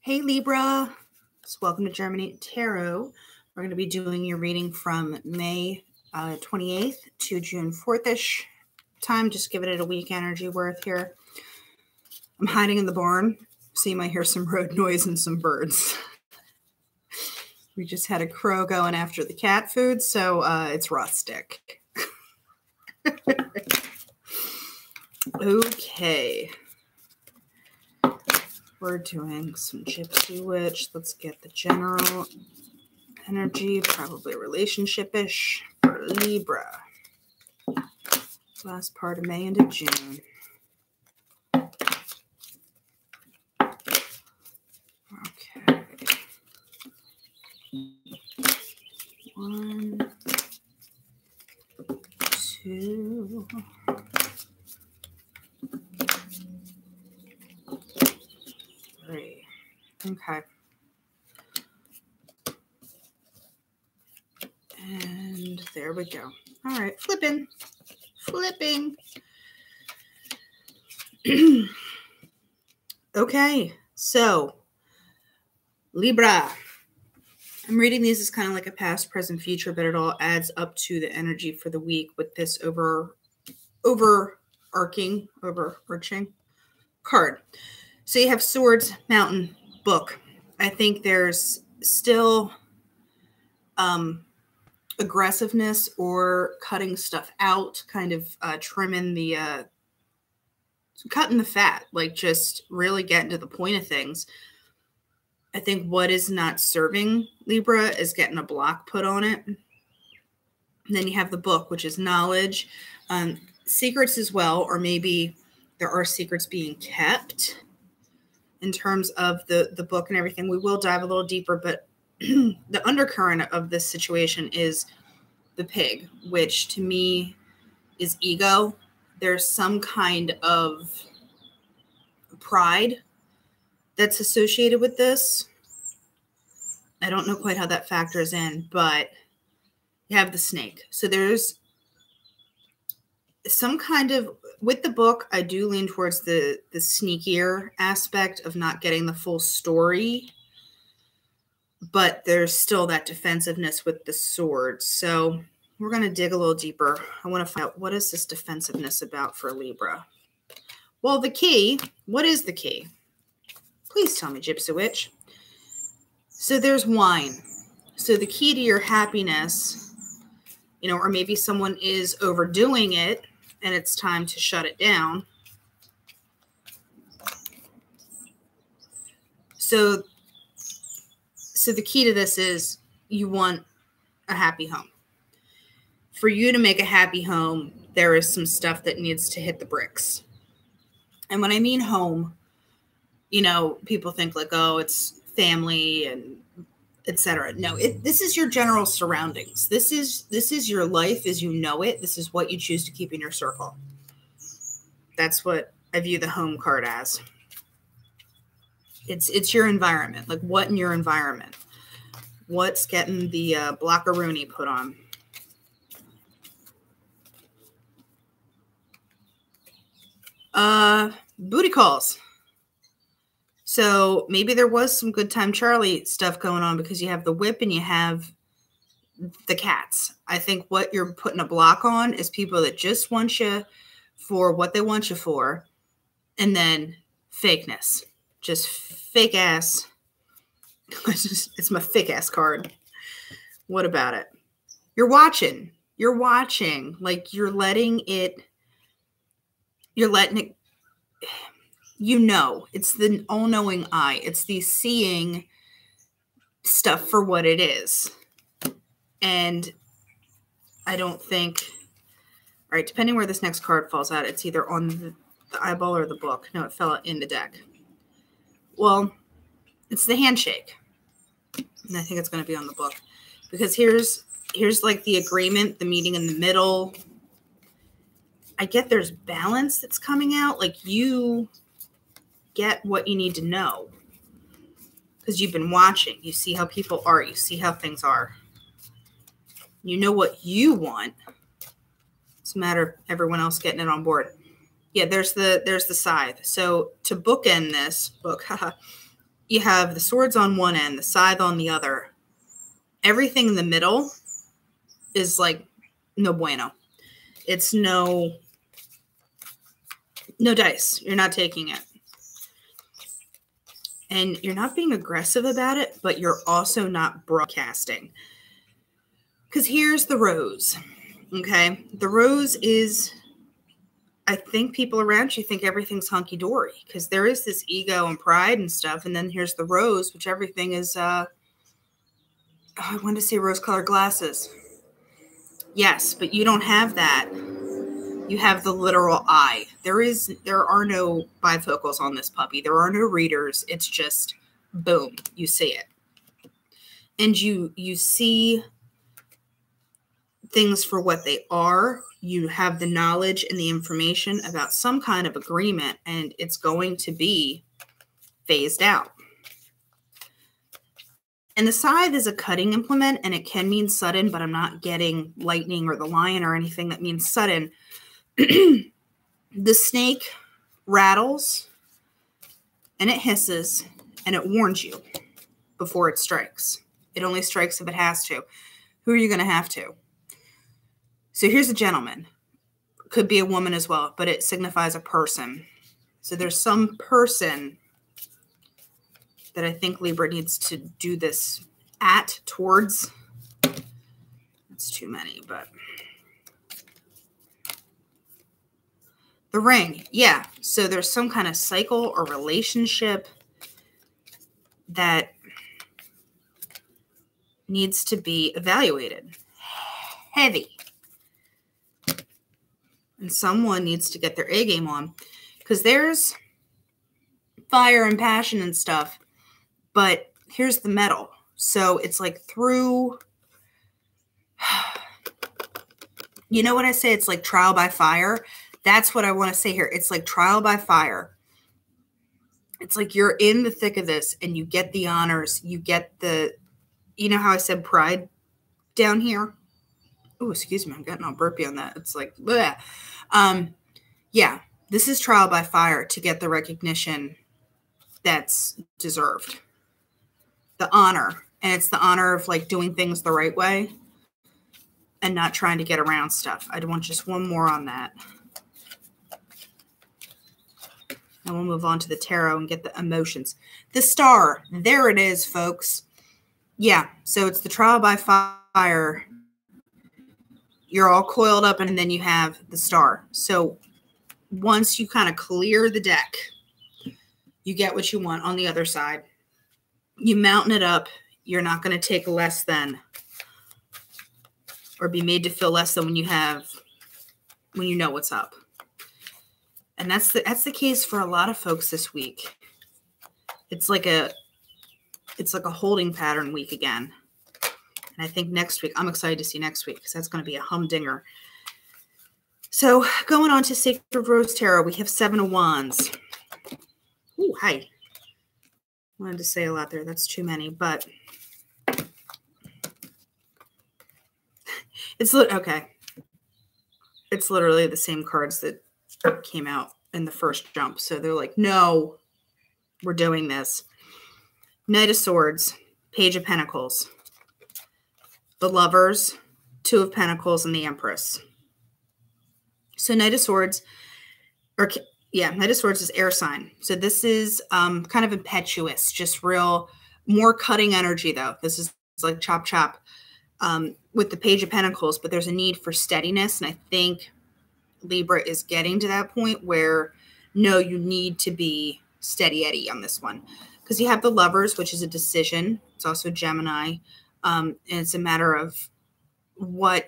Hey Libra, so welcome to Germany Tarot. We're going to be doing your reading from May 28th to June 4th-ish time. Just giving it a week energy worth here. I'm hiding in the barn, so you might hear some road noise and some birds. We just had a crow going after the cat food, so it's rustic. Okay. We're doing some Gypsy Witch. Let's get the general energy, probably relationship-ish for Libra. Last part of May into June. Okay. 1, 2, 3. Okay. And there we go. All right, flipping. Okay, so Libra. I'm reading these as kind of like a past, present, future, but it all adds up to the energy for the week with this overarching card. So you have Swords, Mountain, Book. I think there's still aggressiveness or cutting stuff out, kind of cutting the fat, like just really getting to the point of things. I think what is not serving Libra is getting a block put on it. And then you have the Book, which is knowledge, secrets as well, or maybe there are secrets being kept in terms of the book and everything. We will dive a little deeper, but the undercurrent of this situation is the Pig, which to me is ego. There's some kind of pride that's associated with this. I don't know quite how that factors in, but you have the Snake. So there's some kind of, with the Book, I do lean towards the sneakier aspect of not getting the full story, but there's still that defensiveness with the Sword. So we're going to dig a little deeper. I want to find out, what is this defensiveness about for Libra? Well, the key, what is the key? Please tell me, Gypsy Witch. So there's wine. So the key to your happiness, or maybe someone is overdoing it and it's time to shut it down. So the key to this is you want a happy home. For you to make a happy home, there is some stuff that needs to hit the bricks. And when I mean home, people think like, oh, it's family and etc. No, this is your general surroundings. This is your life as you know it. This is what you choose to keep in your circle. That's what I view the home card as. It's your environment. Like, what in your environment? What's getting the blockaroonie put on? Booty calls. So maybe there was some Good Time Charlie stuff going on because you have the Whip and you have the cats. I think what you're putting a block on is people that just want you for what they want you for. And then fakeness. Just fake ass. It's my fake ass card. What about it? You're watching. Like you're letting it. It's the all-knowing eye. It's the seeing stuff for what it is. And I don't think, all right, depending where this next card falls out, it's either on the eyeball or the Book. No, it fell out in the deck. Well, it's the handshake. And I think it's going to be on the Book. Because here's like the agreement, the meeting in the middle. I get there's balance that's coming out. Like you get what you need to know because you've been watching. You see how people are. You see how things are. You know what you want. It's a matter of everyone else getting it on board. Yeah, there's the scythe. So to bookend this book, you have the swords on one end, the scythe on the other. Everything in the middle is like no bueno. It's no dice. You're not taking it. And you're not being aggressive about it, but you're also not broadcasting. Because here's the rose. Okay. The rose is, I think people around you think everything's hunky-dory because there is this ego and pride and stuff. And then here's the rose, which everything is, I wanted to say rose-colored glasses. Yes, but you don't have that. You have the literal eye. There are no bifocals on this puppy. There are no readers. It's just boom, you see it. And you see things for what they are. You have the knowledge and the information about some kind of agreement, and it's going to be phased out. And the scythe is a cutting implement, and it can mean sudden, but I'm not getting lightning or the lion or anything that means sudden. The snake rattles, and it hisses, and it warns you before it strikes. It only strikes if it has to. Who are you going to have to? So here's a gentleman. Could be a woman as well, but it signifies a person. So there's some person that I think Libra needs to do this towards. That's too many, but the ring. Yeah. So there's some kind of cycle or relationship that needs to be evaluated. Heavy. And someone needs to get their A game on because there's fire and passion and stuff. But here's the metal. So it's like through, you know what I say? It's like trial by fire. That's what I want to say here. It's like trial by fire. It's like you're in the thick of this and you get the honors. You get the, you know how I said pride down here? Oh, excuse me. I'm getting all burpy on that. It's like, bleh. Yeah, this is trial by fire to get the recognition that's deserved. The honor. And it's the honor of like doing things the right way and not trying to get around stuff. I want just one more on that. And we'll move on to the tarot and get the emotions. The star. There it is, folks. Yeah, so it's the trial by fire. You're all coiled up and then you have the star. So once you kind of clear the deck, you get what you want on the other side. You mountain it up. You're not going to take less than or be made to feel less than when you know what's up. And that's the case for a lot of folks this week. It's like a holding pattern week again. And I think next week, I'm excited to see next week because that's going to be a humdinger. So going on to Sacred Rose Tarot, we have 7 of Wands. Ooh, hi. Wanted to say a lot there. That's too many, but it's okay. It's literally the same cards that came out in the first jump. So they're like, no, we're doing this. Knight of Swords, Page of Pentacles, the Lovers, 2 of Pentacles, and the Empress. So Knight of Swords, Knight of Swords is air sign. So this is kind of impetuous, just more cutting energy though. This is like chop chop with the Page of Pentacles, but there's a need for steadiness. And I think Libra is getting to that point where, no, you need to be steady Eddie on this one. Because you have the Lovers, which is a decision. It's also Gemini. And it's a matter of what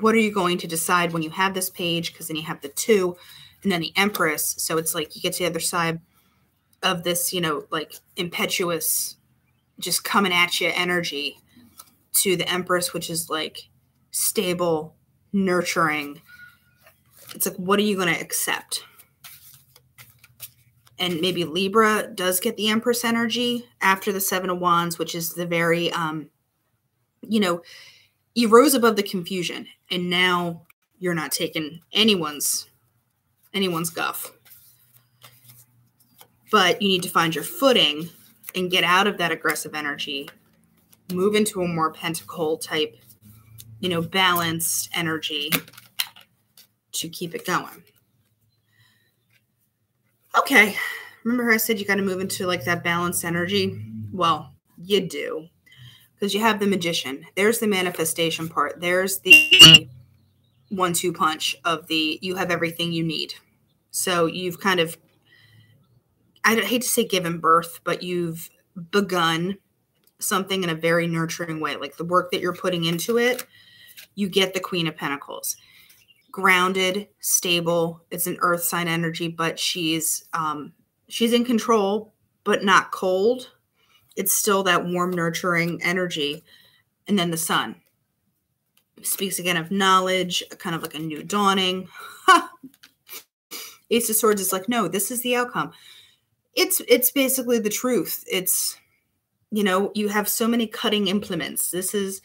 are you going to decide when you have this page? Because then you have the 2 and then the Empress. So it's like you get to the other side of this, like impetuous, just coming at you energy to the Empress, which is like stable, nurturing. It's like, what are you going to accept? And maybe Libra does get the Empress energy after the 7 of Wands, which is the very, you rose above the confusion and now you're not taking anyone's guff. But you need to find your footing and get out of that aggressive energy, move into a more pentacle type, balanced energy to keep it going. Okay. Remember how I said you got to move into like that balanced energy? Well, you do, because you have the Magician. There's the manifestation part. There's the 1-2 punch of you have everything you need. So you've kind of, I hate to say given birth, but you've begun something in a very nurturing way. Like the work that you're putting into it, you get the Queen of Pentacles. Grounded, stable. It's an earth sign energy, but she's in control, but not cold. It's still that warm, nurturing energy. And then the Sun speaks again of knowledge, kind of like a new dawning. Ace of Swords is like, no, this is the outcome. It's basically the truth. It's, you have so many cutting implements. This is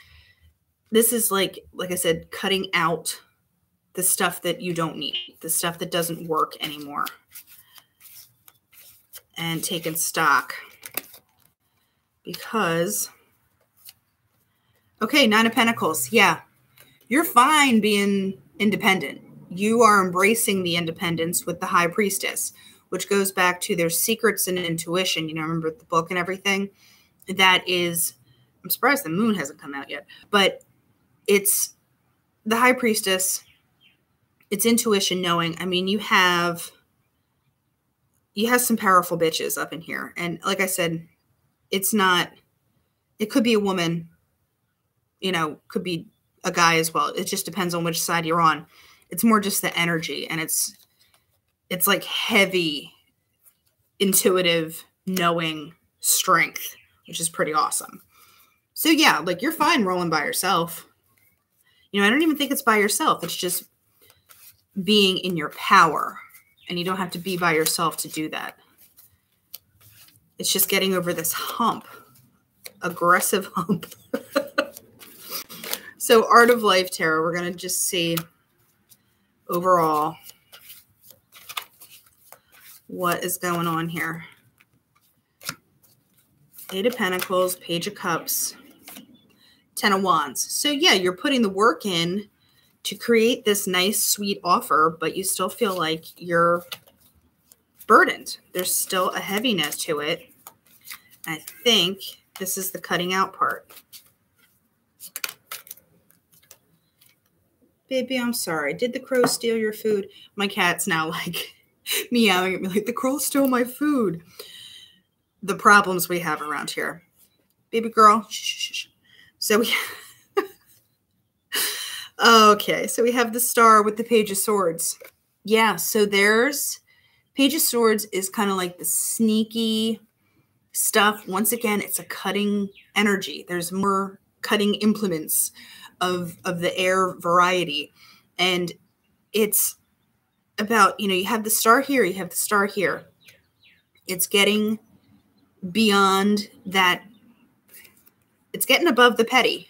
like I said, cutting out the stuff that you don't need, the stuff that doesn't work anymore, and taking stock. Because, okay, 9 of Pentacles. Yeah, you're fine being independent. You are embracing the independence with the High Priestess, which goes back to their secrets and intuition. Remember the book and everything? That is, I'm surprised the moon hasn't come out yet, but it's the High Priestess. It's intuition, knowing. I mean, you have some powerful bitches up in here. And like I said, it could be a woman, could be a guy as well. It just depends on which side you're on. It's more just the energy, and it's like heavy, intuitive, knowing strength, which is pretty awesome. So yeah, like you're fine rolling by yourself. I don't even think it's by yourself. It's just being in your power, and you don't have to be by yourself to do that. It's just getting over this hump, aggressive hump. So Art of Life Tarot, we're going to just see overall what is going on here. 8 of Pentacles, Page of Cups, 10 of Wands. So yeah, you're putting the work in to create this nice, sweet offer, but you still feel like you're burdened. There's still a heaviness to it. I think this is the cutting out part. Baby, I'm sorry. Did the crow steal your food? My cat's now like meowing at me like, the crow stole my food. The problems we have around here. Baby girl. Shh, shh, shh. So we... Okay, so we have the Star with the Page of Swords. Yeah, so there's Page of Swords is kind of like the sneaky stuff. Once again, it's a cutting energy. There's more cutting implements of the air variety. And it's about, you have the Star here, you have the Star here. It's getting beyond that. It's getting above the petty.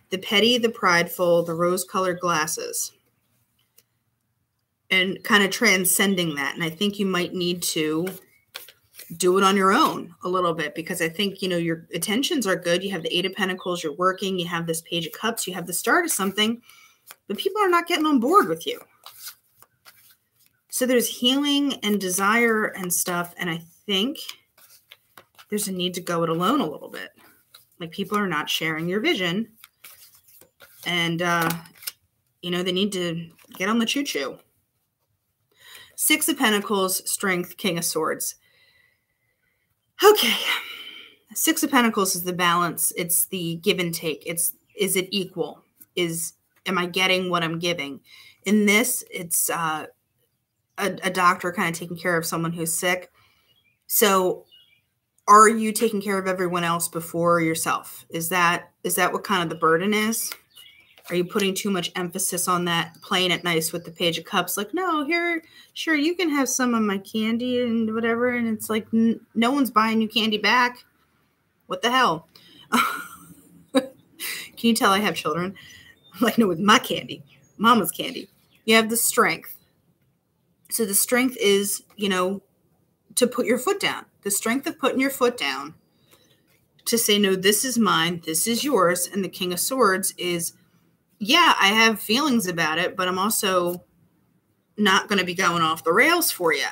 The petty, the prideful, the rose-colored glasses. And kind of transcending that. And I think you might need to do it on your own a little bit, because I think, your intentions are good. You have the 8 of Pentacles, you're working, you have this Page of Cups, you have the Star to something, but people are not getting on board with you. So there's healing and desire and stuff. And I think there's a need to go it alone a little bit. Like people are not sharing your vision. And, they need to get on the choo-choo. 6 of Pentacles, Strength, King of Swords. Okay. 6 of Pentacles is the balance. It's the give and take. Is it equal? Am I getting what I'm giving? In this, it's a doctor kind of taking care of someone who's sick. So are you taking care of everyone else before yourself? Is that what kind of the burden is? Are you putting too much emphasis on that, playing it nice with the Page of Cups? Like, no, here, sure, you can have some of my candy and whatever. And it's like, no one's buying you candy back. What the hell? Can you tell I have children? I'm like, no, with my candy, mama's candy. You have the Strength. So the strength is, to put your foot down. The strength of putting your foot down to say, no, this is mine, this is yours. And the King of Swords is, yeah, I have feelings about it, but I'm also not going to be going off the rails for you.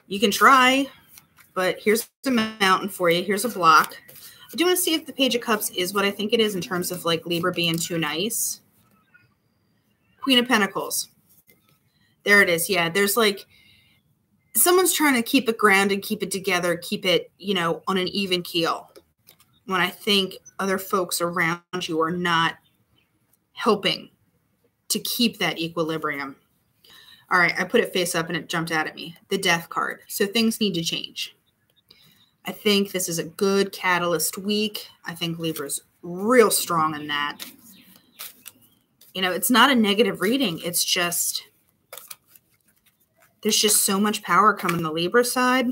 You can try, but here's a mountain for you. Here's a block. I do want to see if the Page of Cups is what I think it is in terms of like Libra being too nice. Queen of Pentacles. There it is. Yeah, there's like someone's trying to keep it grounded, keep it together, keep it, you know, on an even keel. When I think other folks around you are not helping to keep that equilibrium. All right, I put it face up and it jumped out at me. The Death card. So things need to change. I think this is a good catalyst week. I think Libra's real strong in that. You know, it's not a negative reading. It's just, there's just so much power coming the Libra side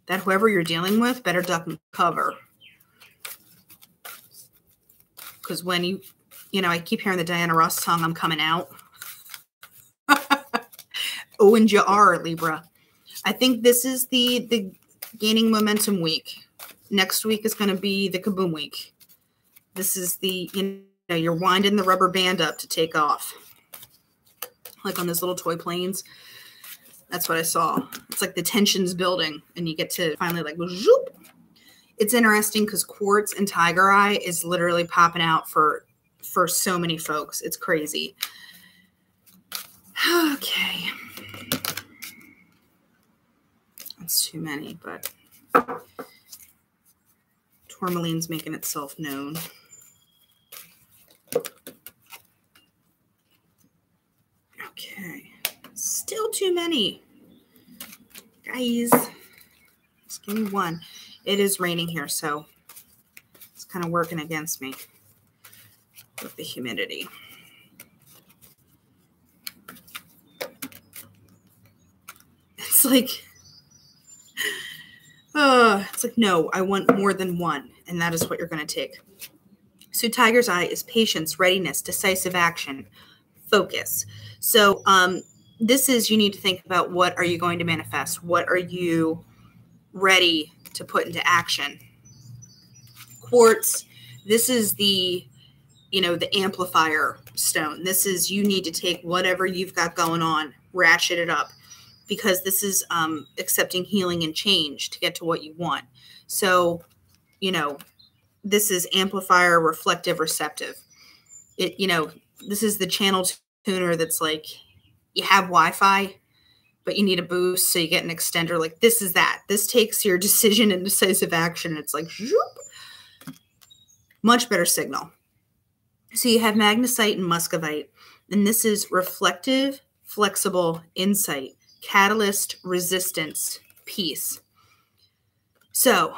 that whoever you're dealing with better duck and cover. Because when you know, I keep hearing the Diana Ross song, I'm coming out. Oh, and you are, Libra. I think this is the gaining momentum week. Next week is going to be the kaboom week. This is the, you know, you're winding the rubber band up to take off. Like on those little toy planes. That's what I saw. It's like the tension's building and you get to finally like, zoop. It's interesting because Quartz and Tiger Eye is literally popping out for so many folks. It's crazy. Okay. That's too many, but tourmaline's making itself known. Okay. Still too many. Guys, just give me one. It is raining here, so it's kind of working against me with the humidity. It's like, no, I want more than one, and that is what you're going to take. So Tiger's Eye is patience, readiness, decisive action, focus. So this is, you need to think about what are you going to manifest? What are you ready to put into action? Quartz, this is the, you know, the amplifier stone. This is, you need to take whatever you've got going on, ratchet it up, because this is accepting healing and change to get to what you want. So, you know, this is amplifier, reflective, receptive. It, you know, this is the channel tuner that's like, you have Wi-Fi, but you need a boost, so you get an extender. Like, this is that. This takes your decision and decisive action. It's like, zoop. Much better signal. So you have magnesite and muscovite, and this is reflective, flexible, insight, catalyst, resistance, peace. So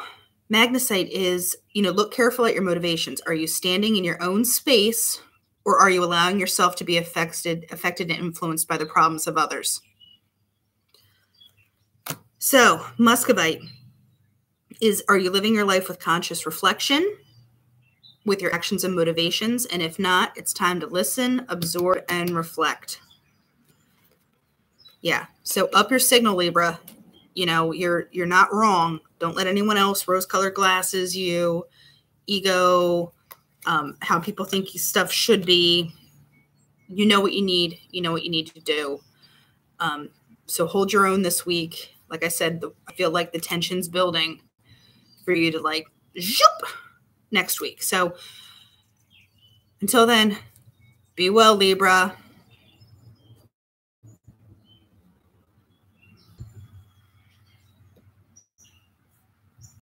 magnesite is, you know, look careful at your motivations. Are you standing in your own space, or are you allowing yourself to be affected and influenced by the problems of others? So muscovite is, are you living your life with conscious reflection, with your actions and motivations? And if not, it's time to listen, absorb, and reflect. Yeah. So up your signal, Libra. You know, you're not wrong. Don't let anyone else rose-colored glasses you, ego, how people think stuff should be. You know what you need. You know what you need to do. So hold your own this week. Like I said, I feel like the tension's building for you to like, zoop, next week. So until then, be well, Libra.